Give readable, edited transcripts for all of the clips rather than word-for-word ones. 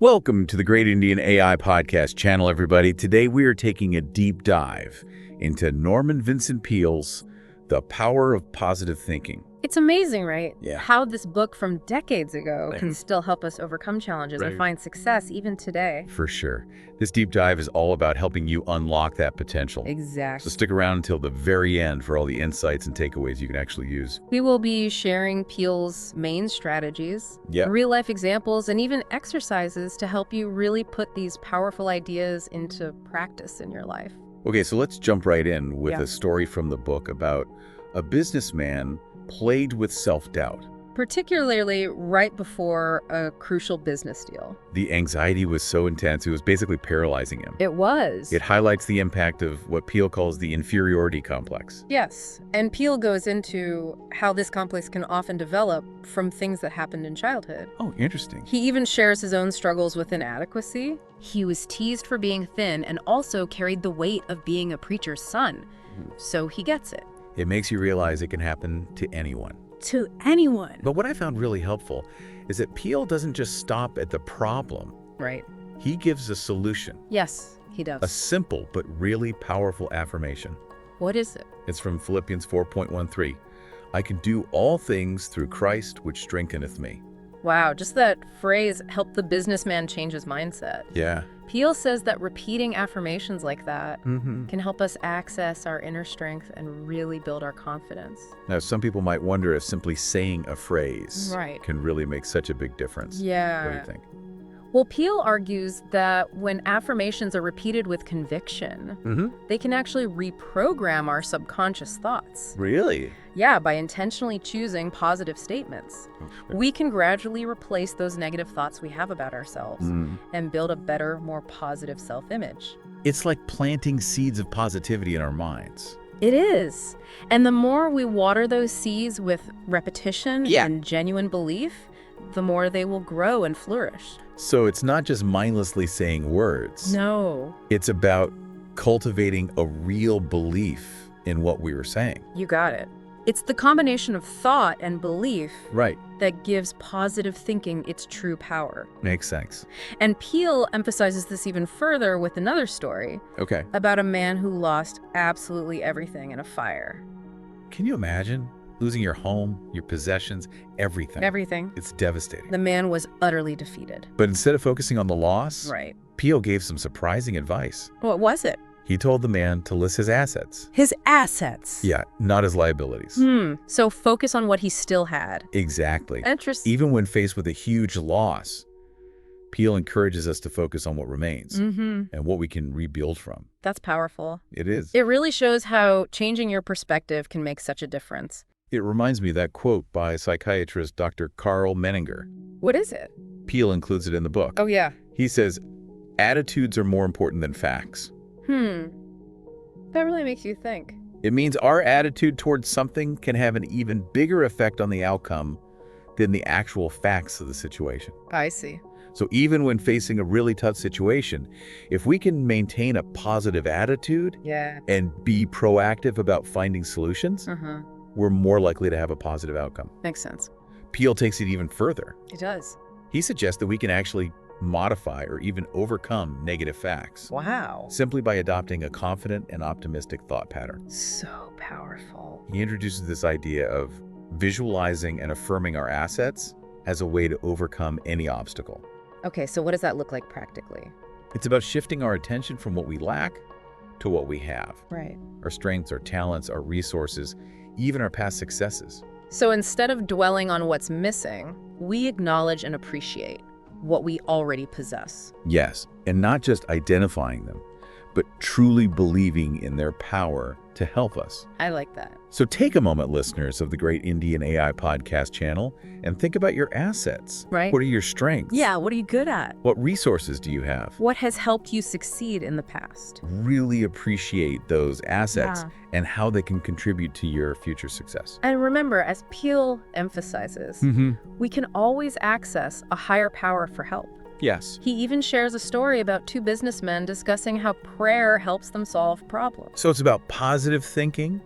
Welcome to the Great Indian AI Podcast channel, everybody. Today we are taking a deep dive into Norman Vincent Peale's The Power of Positive Thinking. It's amazing, right? Yeah. How this book from decades ago can still help us overcome challenges and find success even today. For sure. This deep dive is all about helping you unlock that potential. Exactly. So stick around until the very end for all the insights and takeaways you can actually use. We will be sharing Peale's main strategies, Yep. real-life examples, and even exercises to help you really put these powerful ideas into practice in your life. Okay, so let's jump right in with Yeah. a story from the book about a businessman plagued with self-doubt. Particularly right before a crucial business deal. The anxiety was so intense, it was basically paralyzing him. It was. It highlights the impact of what Peale calls the inferiority complex. Yes, and Peale goes into how this complex can often develop from things that happened in childhood. Oh, interesting. He even shares his own struggles with inadequacy. He was teased for being thin and also carried the weight of being a preacher's son. So he gets it. It makes you realize it can happen to anyone. To anyone. But what I found really helpful is that Peale doesn't just stop at the problem. Right. He gives a solution, Yes, he a does. simple but really powerful affirmation. What is it? It's from Philippians 4:13. I can do all things through Christ, which strengtheneth me. Wow, just that phrase helped the businessman change his mindset. Yeah. Peale says that repeating affirmations like that Mm-hmm. can help us access our inner strength and really build our confidence. Now, some people might wonder if simply saying a phrase Right. can really make such a big difference. Yeah. What do you think? Well, Peale argues that when affirmations are repeated with conviction, Mm-hmm. they can actually reprogram our subconscious thoughts. Really? Yeah, by intentionally choosing positive statements. We can gradually replace those negative thoughts we have about ourselves and build a better, more positive self-image. It's like planting seeds of positivity in our minds. It is. And the more we water those seeds with repetition and genuine belief, the more they will grow and flourish. So it's not just mindlessly saying words. No. It's about cultivating a real belief in what we were saying. You got it. It's the combination of thought and belief Right. that gives positive thinking its true power. Makes sense. And Peale emphasizes this even further with another story Okay. about a man who lost absolutely everything in a fire. Can you imagine losing your home, your possessions, everything? Everything. It's devastating. The man was utterly defeated. But instead of focusing on the loss, Right. Peale gave some surprising advice. What was it? He told the man to list his assets. His assets. Yeah, not his liabilities. So focus on what he still had. Exactly. Interesting. Even when faced with a huge loss, Peale encourages us to focus on what remains and what we can rebuild from. That's powerful. It is. It really shows how changing your perspective can make such a difference. It reminds me of that quote by psychiatrist Dr. Carl Menninger. What is it? Peale includes it in the book. Oh, yeah. He says, attitudes are more important than facts. That really makes you think. It means our attitude towards something can have an even bigger effect on the outcome than the actual facts of the situation. I see. So even when facing a really tough situation, if we can maintain a positive attitude Yeah. and be proactive about finding solutions, we're more likely to have a positive outcome. Makes sense. Peale takes it even further. It does. He suggests that we can actually modify or even overcome negative facts Wow. simply by adopting a confident and optimistic thought pattern. So powerful. He introduces this idea of visualizing and affirming our assets as a way to overcome any obstacle. Okay, so what does that look like practically? It's about shifting our attention from what we lack to what we have. Right. Our strengths, our talents, our resources, even our past successes. So instead of dwelling on what's missing, we acknowledge and appreciate what we already possess. Yes, and not just identifying them, but truly believing in their power to help us. I like that. So take a moment, listeners of the Great Indian AI Podcast channel, and think about your assets. Right. What are your strengths? Yeah, what are you good at? What resources do you have? What has helped you succeed in the past? Really appreciate those assets Yeah. and how they can contribute to your future success. And remember, as Peale emphasizes, we can always access a higher power for help. Yes. He even shares a story about two businessmen discussing how prayer helps them solve problems. So it's about positive thinking,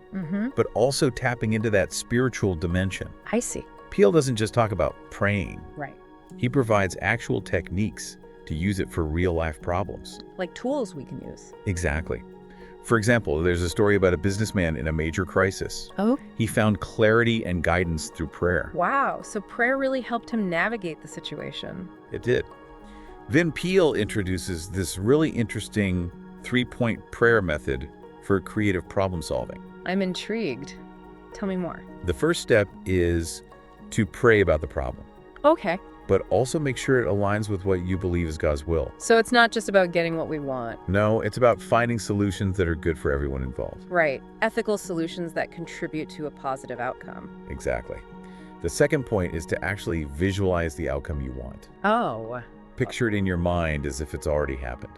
but also tapping into that spiritual dimension. I see. Peale doesn't just talk about praying. Right. He provides actual techniques to use it for real-life problems. Like tools we can use. Exactly. For example, there's a story about a businessman in a major crisis. Oh? He found clarity and guidance through prayer. Wow, so prayer really helped him navigate the situation. It did. Vin Peale introduces this really interesting 3-point prayer method for creative problem solving. I'm intrigued. Tell me more. The first step is to pray about the problem, Okay. but also make sure it aligns with what you believe is God's will. So it's not just about getting what we want. No, it's about finding solutions that are good for everyone involved. Right. Ethical solutions that contribute to a positive outcome. Exactly. The second point is to actually visualize the outcome you want. Oh. Picture it in your mind as if it's already happened.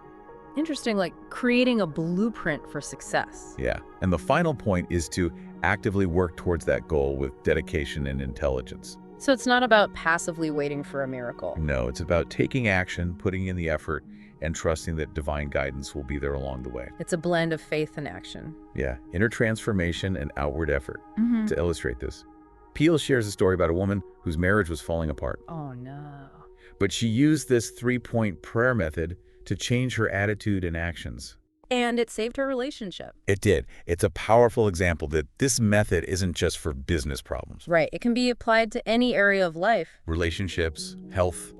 Interesting, like creating a blueprint for success. Yeah. And the final point is to actively work towards that goal with dedication and intelligence. So it's not about passively waiting for a miracle. No, it's about taking action, putting in the effort, and trusting that divine guidance will be there along the way. It's a blend of faith and action. Yeah, inner transformation and outward effort. To illustrate this, Peale shares a story about a woman whose marriage was falling apart. Oh, no. But she used this 3-point prayer method to change her attitude and actions. And it saved her relationship. It did. It's a powerful example that this method isn't just for business problems. Right. It can be applied to any area of life. Relationships, health,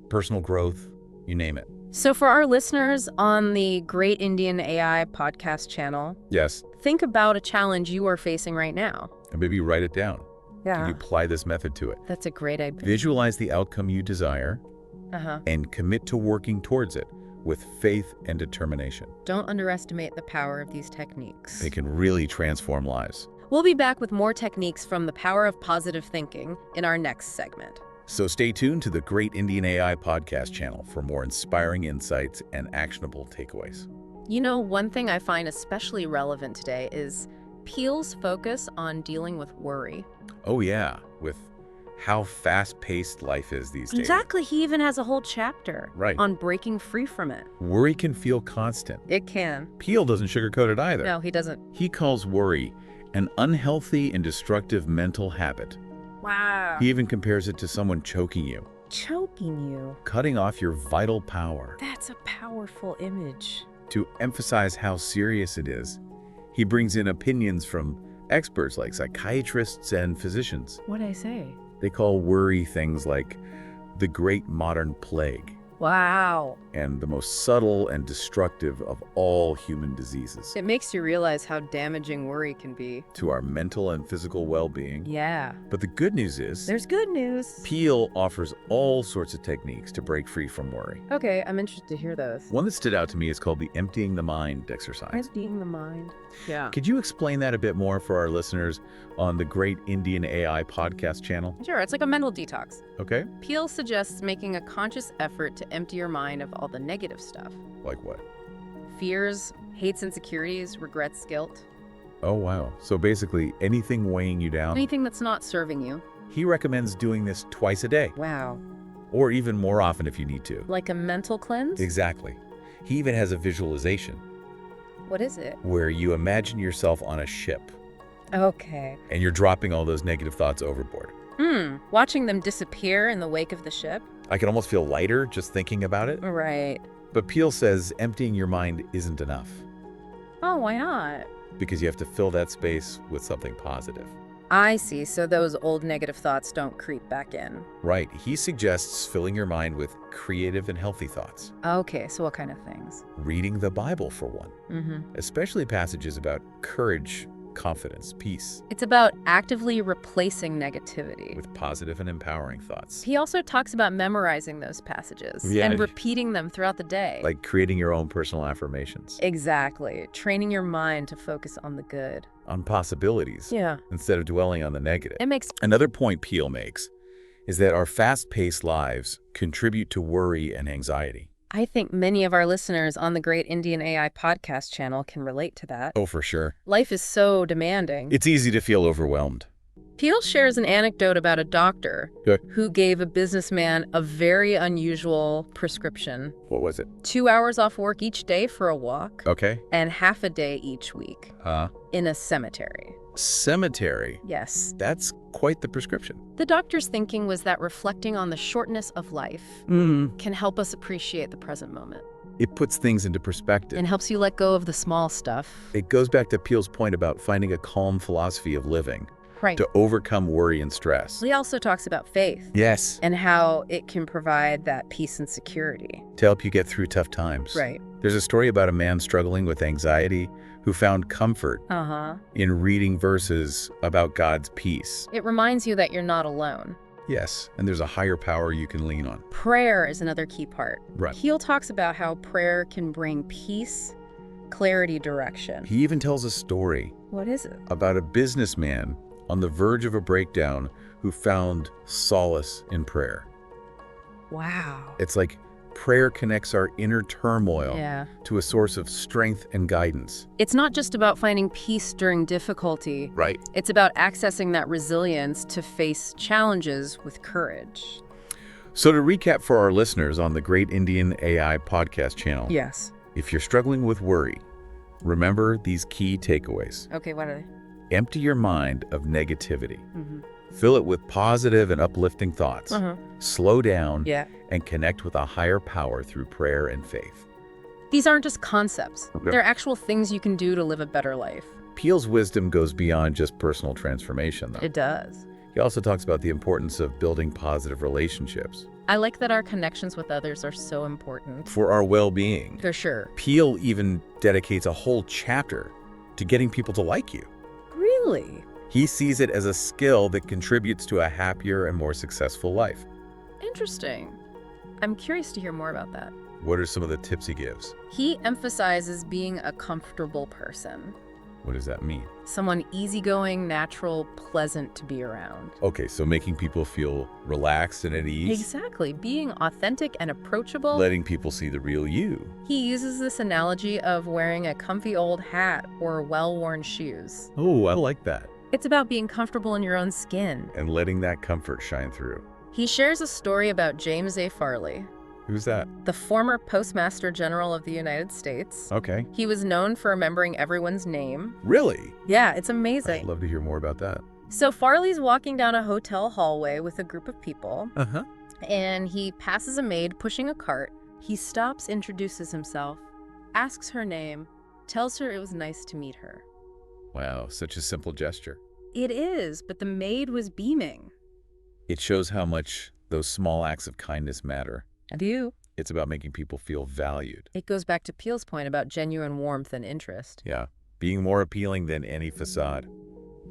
personal growth, you name it. So for our listeners on the Great Indian AI podcast channel, Yes, think about a challenge you are facing right now. and maybe write it down. Yeah. You apply this method to it. That's a great idea. Visualize the outcome you desire Uh-huh. and commit to working towards it with faith and determination. Don't underestimate the power of these techniques. They can really transform lives. We'll be back with more techniques from the power of positive thinking in our next segment. So stay tuned to the Great Indian AI podcast channel for more inspiring insights and actionable takeaways. You know, one thing I find especially relevant today is Peale's focus on dealing with worry. Oh yeah, with how fast-paced life is these days. Exactly. He even has a whole chapter Right. on breaking free from it. Worry can feel constant. It can. Peale doesn't sugarcoat it either. No, he doesn't. He calls worry an unhealthy and destructive mental habit. Wow. He even compares it to someone choking you, Choking you. cutting off your vital power. That's a powerful image. To emphasize how serious it is, he brings in opinions from experts like psychiatrists and physicians. What'd I say? They call worry things like the great modern plague Wow. and the most subtle and destructive of all human diseases It makes you realize how damaging worry can be. to our mental and physical well-being. Yeah. But the good news is, There's good news. Peale offers all sorts of techniques to break free from worry. Okay, I'm interested to hear those. One that stood out to me is called the emptying the mind exercise. Emptying the mind. Yeah. Could you explain that a bit more for our listeners on the Great Indian AI podcast channel? Sure, it's like a mental detox. Okay. Peale suggests making a conscious effort to empty your mind of all the negative stuff. Like what? Fears, hates, insecurities, regrets, guilt. Oh, wow. So basically anything weighing you down. Anything that's not serving you. He recommends doing this twice a day, Wow. or even more often if you need to. Like a mental cleanse? Exactly. He even has a visualization What is it? where you imagine yourself on a ship Okay. and you're dropping all those negative thoughts overboard. Watching them disappear in the wake of the ship? I can almost feel lighter just thinking about it. Right. But Peale says emptying your mind isn't enough Oh, why not? because you have to fill that space with something positive. I see, so those old negative thoughts don't creep back in. Right. He suggests filling your mind with creative and healthy thoughts. Okay, so what kind of things? Reading the Bible, for one, Mm-hmm. especially passages about courage, confidence, peace, It's about actively replacing negativity. with positive and empowering thoughts. He also talks about memorizing those passages Yeah. and repeating them throughout the day. Like creating your own personal affirmations Exactly. Training your mind to focus on the good. on possibilities Yeah. instead of dwelling on the negative. It makes Another point Peale makes is that our fast-paced lives contribute to worry and anxiety. I think many of our listeners on the Great Indian AI podcast channel can relate to that. Oh, for sure. Life is so demanding. It's easy to feel overwhelmed. Peale shares an anecdote about a doctor Good. who gave a businessman a very unusual prescription. What was it? 2 hours off work each day for a walk, Okay. and half a day each week in a cemetery. Cemetery. Yes. That's quite the prescription. The doctor's thinking was that reflecting on the shortness of life can help us appreciate the present moment. It puts things into perspective. And helps you let go of the small stuff. It goes back to Peele's point about finding a calm philosophy of living Right. to overcome worry and stress. He also talks about faith Yes. and how it can provide that peace and security. To help you get through tough times. Right. There's a story about a man struggling with anxiety who found comfort in reading verses about God's peace. It reminds you that you're not alone. Yes, and there's a higher power you can lean on. Prayer is another key part. Right. Peale talks about how prayer can bring peace, clarity, direction. He even tells a story What is it? about a businessman on the verge of a breakdown who found solace in prayer. Wow. It's like prayer connects our inner turmoil to a source of strength and guidance. It's not just about finding peace during difficulty. Right. It's about accessing that resilience to face challenges with courage. So to recap for our listeners on the Great Indian AI podcast channel, Yes. if you're struggling with worry, remember these key takeaways. Okay, what are they? Empty your mind of negativity. Fill it with positive and uplifting thoughts. Slow down and connect with a higher power through prayer and faith. These aren't just concepts. They're actual things you can do to live a better life. Peele's wisdom goes beyond just personal transformation, though. It does. He also talks about the importance of building positive relationships. I like that our connections with others are so important. For our well-being. For sure. Peale even dedicates a whole chapter to getting people to like you. Really? He sees it as a skill that contributes to a happier and more successful life. Interesting. I'm curious to hear more about that. What are some of the tips he gives? He emphasizes being a comfortable person. What does that mean? Someone easygoing, natural, pleasant to be around. Okay, so making people feel relaxed and at ease. Exactly. Being authentic and approachable. Letting people see the real you. He uses this analogy of wearing a comfy old hat or well-worn shoes. Oh, I like that. It's about being comfortable in your own skin. And letting that comfort shine through. He shares a story about James A. Farley, Who's that? the former Postmaster General of the United States. Okay. He was known for remembering everyone's name. Really? Yeah, it's amazing. I'd love to hear more about that. So Farley's walking down a hotel hallway with a group of people, Uh-huh. and he passes a maid pushing a cart. He stops, introduces himself, asks her name, tells her it was nice to meet her. Wow, such a simple gesture. It is, but the maid was beaming. It shows how much those small acts of kindness matter. And you? It's about making people feel valued. It goes back to Peale's point about genuine warmth and interest. Yeah, being more appealing than any facade.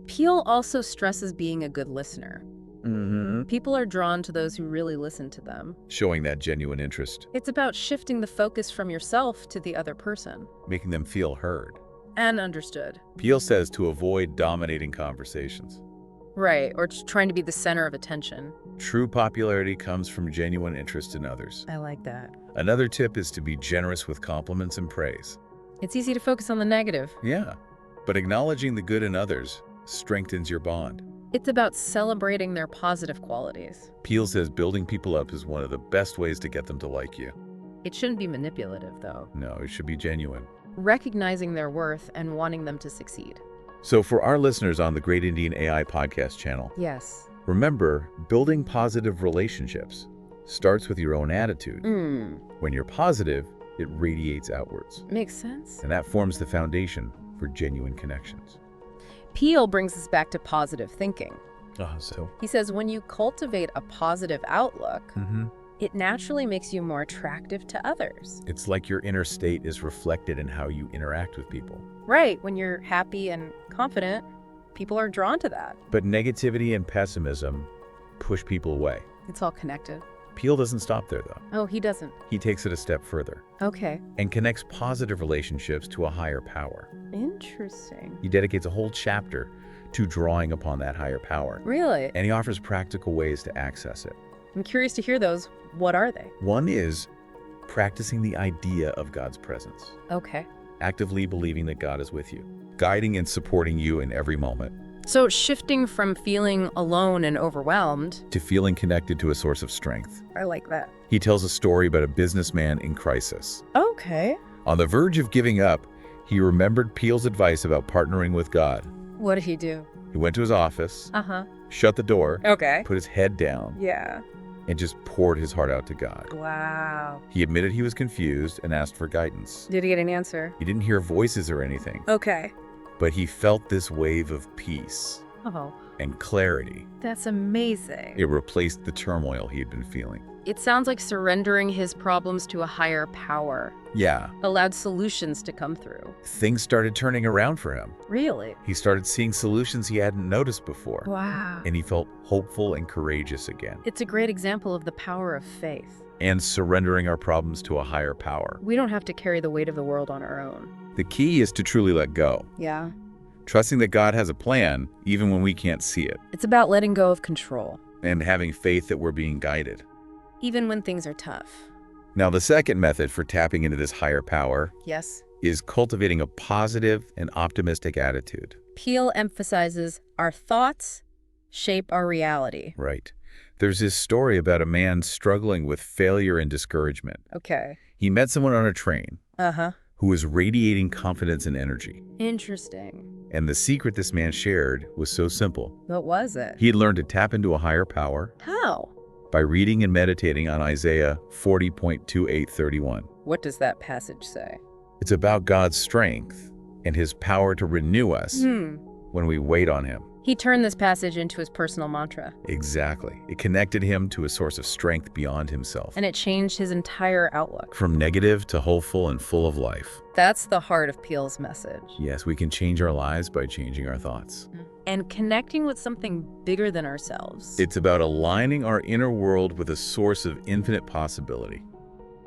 Peale also stresses being a good listener. Mm-hmm. People are drawn to those who really listen to them. Showing that genuine interest. It's about shifting the focus from yourself to the other person. Making them feel heard. And understood. Peale says to avoid dominating conversations. Right, or trying to be the center of attention. True popularity comes from genuine interest in others. I like that. Another tip is to be generous with compliments and praise. It's easy to focus on the negative. Yeah, but acknowledging the good in others strengthens your bond. It's about celebrating their positive qualities. Peale says building people up is one of the best ways to get them to like you. It shouldn't be manipulative, though. No, it should be genuine. Recognizing their worth and wanting them to succeed. So for our listeners on the Great Indian AI podcast channel, Yes. remember, building positive relationships starts with your own attitude. When you're positive, it radiates outwards. Makes sense. And that forms the foundation for genuine connections. Peale brings us back to positive thinking. So? He says when you cultivate a positive outlook, it naturally makes you more attractive to others. It's like your inner state is reflected in how you interact with people. Right, when you're happy and confident, people are drawn to that. But negativity and pessimism push people away. It's all connected. Peale doesn't stop there, though. Oh, he doesn't. He takes it a step further Okay. and connects positive relationships to a higher power. Interesting. He dedicates a whole chapter to drawing upon that higher power. Really? And he offers practical ways to access it. I'm curious to hear those. What are they? One is practicing the idea of God's presence, Okay. actively believing that God is with you, guiding and supporting you in every moment. So shifting from feeling alone and overwhelmed. to feeling connected to a source of strength. I like that. He tells a story about a businessman in crisis. Okay. On the verge of giving up, he remembered Peale's advice about partnering with God. What did he do? He went to his office, Uh-huh. shut the door, Okay. put his head down, Yeah. and just poured his heart out to God. Wow. He admitted he was confused and asked for guidance. Did he get an answer? He didn't hear voices or anything, Okay. but he felt this wave of peace Oh, and clarity. that's amazing. It replaced the turmoil he had been feeling. It sounds like surrendering his problems to a higher power Yeah, allowed solutions to come through. things started turning around for him. Really? He started seeing solutions he hadn't noticed before, Wow. and he felt hopeful and courageous again. It's a great example of the power of faith. And surrendering our problems to a higher power. We don't have to carry the weight of the world on our own. The key is to truly let go, Yeah. trusting that God has a plan even when we can't see it, It's about letting go of control, and having faith that we're being guided. even when things are tough. Now, the second method for tapping into this higher power Yes. is cultivating a positive and optimistic attitude. Peale emphasizes our thoughts shape our reality. Right. There's this story about a man struggling with failure and discouragement. Okay. He met someone on a train Uh-huh. who was radiating confidence and energy. Interesting. And the secret this man shared was so simple. What was it? He had learned to tap into a higher power How? by reading and meditating on Isaiah 40.2831. What does that passage say? It's about God's strength and his power to renew us when we wait on him. He turned this passage into his personal mantra, Exactly. It connected him to a source of strength beyond himself. and it changed his entire outlook. From negative to hopeful and full of life. That's the heart of Peale's message. Yes, we can change our lives by changing our thoughts. And connecting with something bigger than ourselves. It's about aligning our inner world with a source of infinite possibility.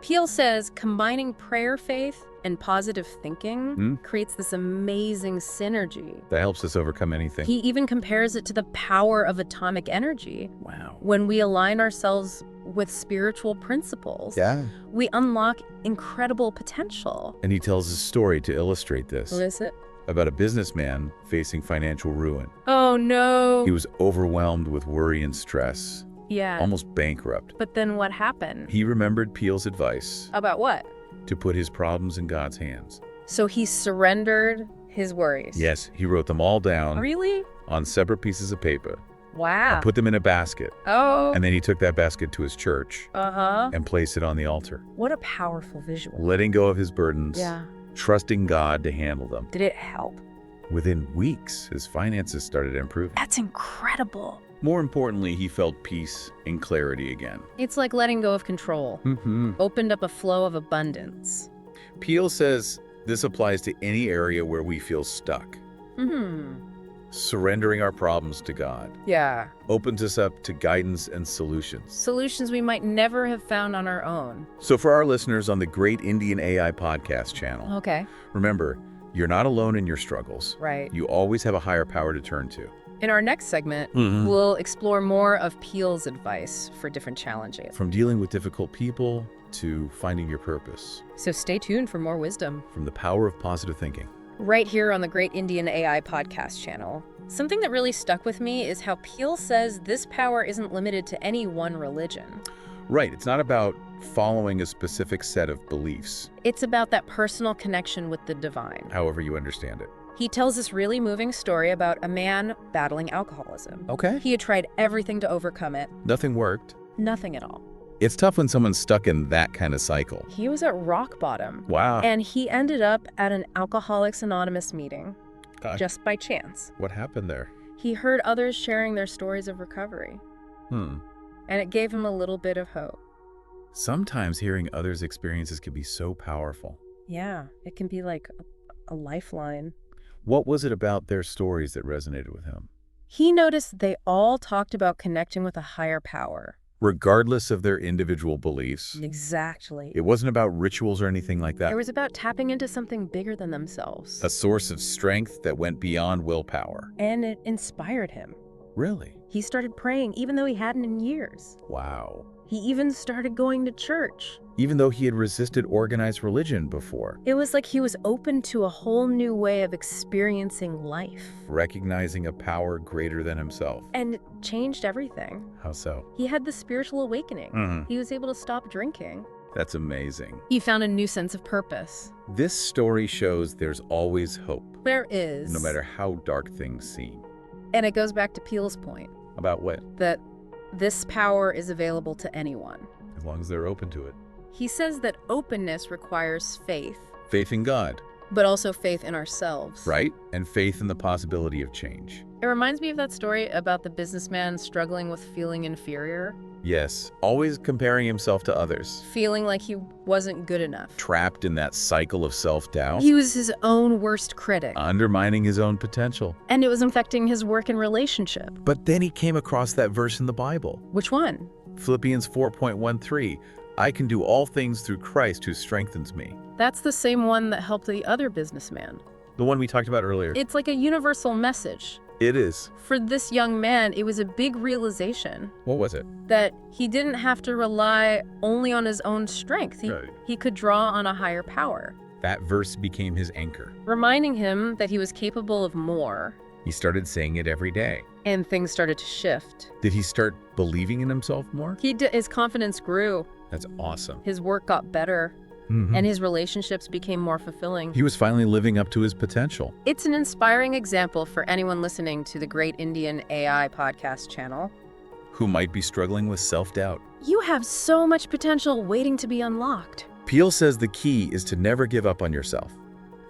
Peale says combining prayer faith and positive thinking creates this amazing synergy. That helps us overcome anything. He even compares it to the power of atomic energy. Wow. When we align ourselves with spiritual principles, Yeah. we unlock incredible potential. And he tells a story to illustrate this. What is it? About a businessman facing financial ruin. Oh, no. He was overwhelmed with worry and stress, Yeah. almost bankrupt. But then what happened? He remembered Peale's advice About what? to put his problems in God's hands. So he surrendered his worries. Yes, he wrote them all down Really? on separate pieces of paper, Wow. put them in a basket, Oh. and then he took that basket to his church Uh-huh. and placed it on the altar, What a powerful visual. letting go of his burdens, Yeah. trusting God to handle them. Did it help? Within weeks, his finances started improving. That's incredible. More importantly, he felt peace and clarity again. It's like letting go of control. Opened up a flow of abundance. Peale says this applies to any area where we feel stuck. Surrendering our problems to God Yeah. opens us up to guidance and solutions. Solutions we might never have found on our own. So for our listeners on the Great Indian AI podcast channel, Okay. remember, you're not alone in your struggles. Right. You always have a higher power to turn to. In our next segment, we'll explore more of Peale's advice for different challenges. From dealing with difficult people to finding your purpose. So stay tuned for more wisdom. From the power of positive thinking. Right here on the Great Indian AI podcast channel. Something that really stuck with me is how Peale says this power isn't limited to any one religion. Right, it's not about following a specific set of beliefs, It's about that personal connection with the divine. however you understand it. He tells this really moving story about a man battling alcoholism. Okay. He had tried everything to overcome it, Nothing worked. nothing at all. It's tough when someone's stuck in that kind of cycle. He was at rock bottom. Wow. And he ended up at an Alcoholics Anonymous meeting, God, just by chance. what happened there? He heard others sharing their stories of recovery, and it gave him a little bit of hope. Sometimes hearing others' experiences can be so powerful. Yeah, it can be like a lifeline. What was it about their stories that resonated with him? He noticed they all talked about connecting with a higher power. Regardless of their individual beliefs, Exactly. it wasn't about rituals or anything like that. It was about tapping into something bigger than themselves. A source of strength that went beyond willpower. And it inspired him. Really? He started praying even though he hadn't in years. Wow. He even started going to church. Even though he had resisted organized religion before. It was like he was open to a whole new way of experiencing life. Recognizing a power greater than himself. And it changed everything. How so? He had the spiritual awakening. He was able to stop drinking. That's amazing. He found a new sense of purpose. This story shows there's always hope, There is. no matter how dark things seem. And it goes back to Peele's point About what? that this power is available to anyone. As long as they're open to it. He says that openness requires faith, Faith in God, but also faith in ourselves. right? And faith in the possibility of change. It reminds me of that story about the businessman struggling with feeling inferior, Yes, always comparing himself to others. feeling like he wasn't good enough. Trapped in that cycle of self-doubt. He was his own worst critic, Undermining his own potential. and it was affecting his work and relationship. But then he came across that verse in the Bible. Which one? Philippians 4:13. I can do all things through Christ who strengthens me. That's the same one that helped the other businessman. The one we talked about earlier. It's like a universal message. It is. For this young man, it was a big realization What was it? that he didn't have to rely only on his own strength. Right. He could draw on a higher power, That verse became his anchor. reminding him that he was capable of more, He started saying it every day. and things started to shift. Did he start believing in himself more? His confidence grew, That's awesome. his work got better, and his relationships became more fulfilling. He was finally living up to his potential. It's an inspiring example for anyone listening to the Great Indian AI podcast channel. Who might be struggling with self-doubt. You have so much potential waiting to be unlocked. Peale says the key is to never give up on yourself.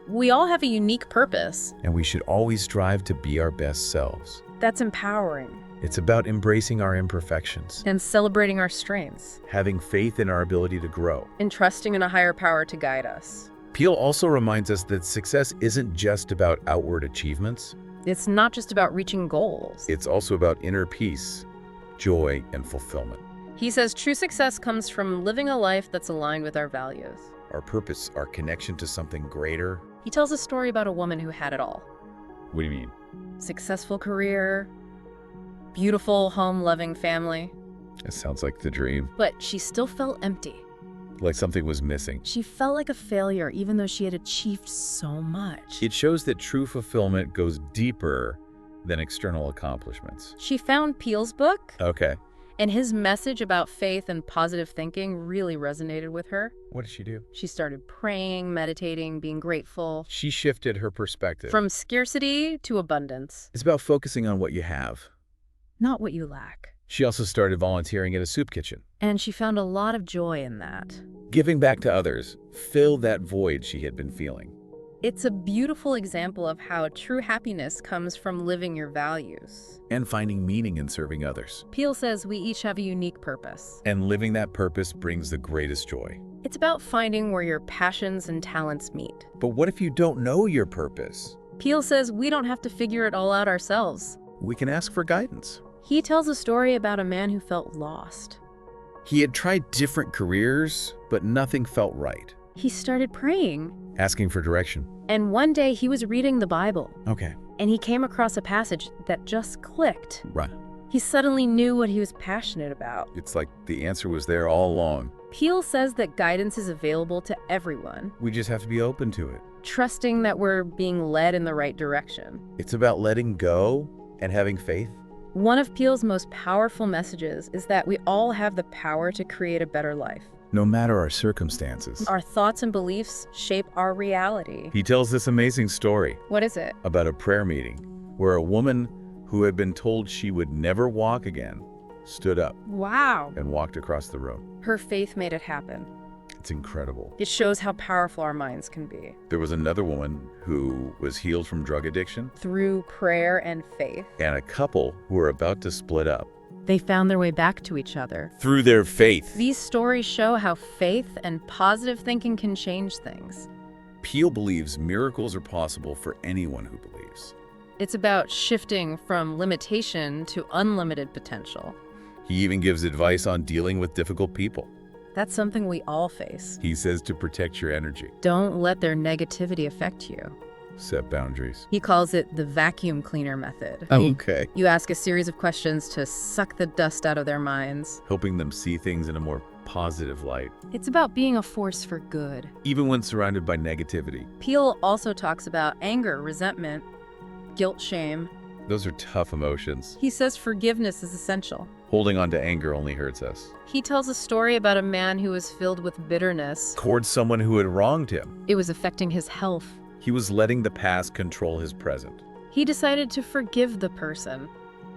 We all have a unique purpose. And we should always strive to be our best selves. That's empowering. It's about embracing our imperfections, And celebrating our strengths. having faith in our ability to grow. And trusting in a higher power to guide us. Peale also reminds us that success isn't just about outward achievements. It's not just about reaching goals. It's also about inner peace, joy, and fulfillment. He says true success comes from living a life that's aligned with our values. Our purpose, our connection to something greater. He tells a story about a woman who had it all. What do you mean? Successful career, beautiful, home-loving family. It sounds like the dream. But she still felt empty. Like something was missing. She felt like a failure even though she had achieved so much. It shows that true fulfillment goes deeper than external accomplishments. She found Peele's book, Okay. and his message about faith and positive thinking really resonated with her. What did she do? She started praying, meditating, being grateful. She shifted her perspective. From scarcity to abundance, It's about focusing on what you have. not what you lack. She also started volunteering at a soup kitchen. And she found a lot of joy in that. Giving back to others filled that void she had been feeling. It's a beautiful example of how true happiness comes from living your values. And finding meaning in serving others. Peale says we each have a unique purpose. And living that purpose brings the greatest joy. It's about finding where your passions and talents meet. But what if you don't know your purpose? Peale says we don't have to figure it all out ourselves. We can ask for guidance. He tells a story about a man who felt lost. He had tried different careers, but nothing felt right. He started praying, Asking for direction. and one day he was reading the Bible, Okay. and he came across a passage that just clicked. Right. He suddenly knew what he was passionate about. It's like the answer was there all along. Peale says that guidance is available to everyone, We just have to be open to it. trusting that we're being led in the right direction. It's about letting go and having faith. One of Peele's most powerful messages is that we all have the power to create a better life. No matter our circumstances. Our thoughts and beliefs shape our reality. He tells this amazing story What is it? about a prayer meeting where a woman who had been told she would never walk again stood up Wow. and walked across the room. Her faith made it happen. It's incredible. It shows how powerful our minds can be. There was another woman who was healed from drug addiction Through prayer and faith, and a couple who were about to split up. they found their way back to each other. Through their faith. These stories show how faith and positive thinking can change things. Peale believes miracles are possible for anyone who believes. It's about shifting from limitation to unlimited potential. He even gives advice on dealing with difficult people. That's something we all face. He says to protect your energy. Don't let their negativity affect you. Set boundaries. He calls it the vacuum cleaner method. Okay. You ask a series of questions to suck the dust out of their minds. Helping them see things in a more positive light, It's about being a force for good. even when surrounded by negativity. Peale also talks about anger, resentment, guilt, shame. Those are tough emotions. He says forgiveness is essential. Holding on to anger only hurts us. He tells a story about a man who was filled with bitterness. Towards someone who had wronged him. It was affecting his health. He was letting the past control his present. He decided to forgive the person.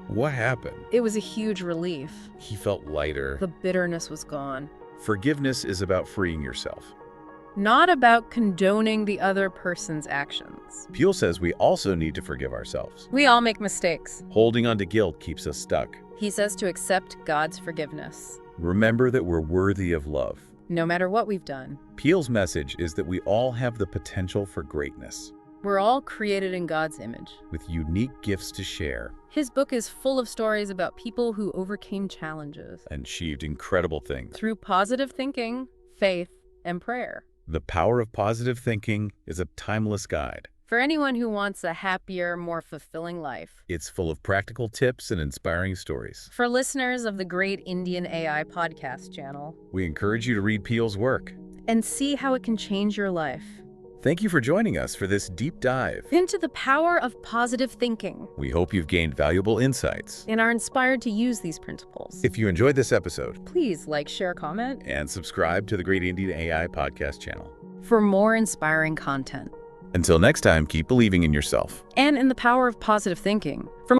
What happened? It was a huge relief. He felt lighter. The bitterness was gone. Forgiveness is about freeing yourself. Not about condoning the other person's actions. Peale says we also need to forgive ourselves. We all make mistakes. Holding on to guilt keeps us stuck. He says to accept God's forgiveness, Remember that we're worthy of love. no matter what we've done. Peale's message is that we all have the potential for greatness, We're all created in God's image. with unique gifts to share, His book is full of stories about people who overcame challenges and achieved incredible things. through positive thinking, faith, and prayer. The power of positive thinking is a timeless guide. For anyone who wants a happier, more fulfilling life. It's full of practical tips and inspiring stories. For listeners of the Great Indian AI podcast channel, We encourage you to read Peale's work. and see how it can change your life. Thank you for joining us for this deep dive. Into the power of positive thinking, We hope you've gained valuable insights. and are inspired to use these principles. If you enjoyed this episode, Please like, share, comment and subscribe to the Great Indian AI podcast channel. for more inspiring content. Until next time, keep believing in yourself. And in the power of positive thinking. For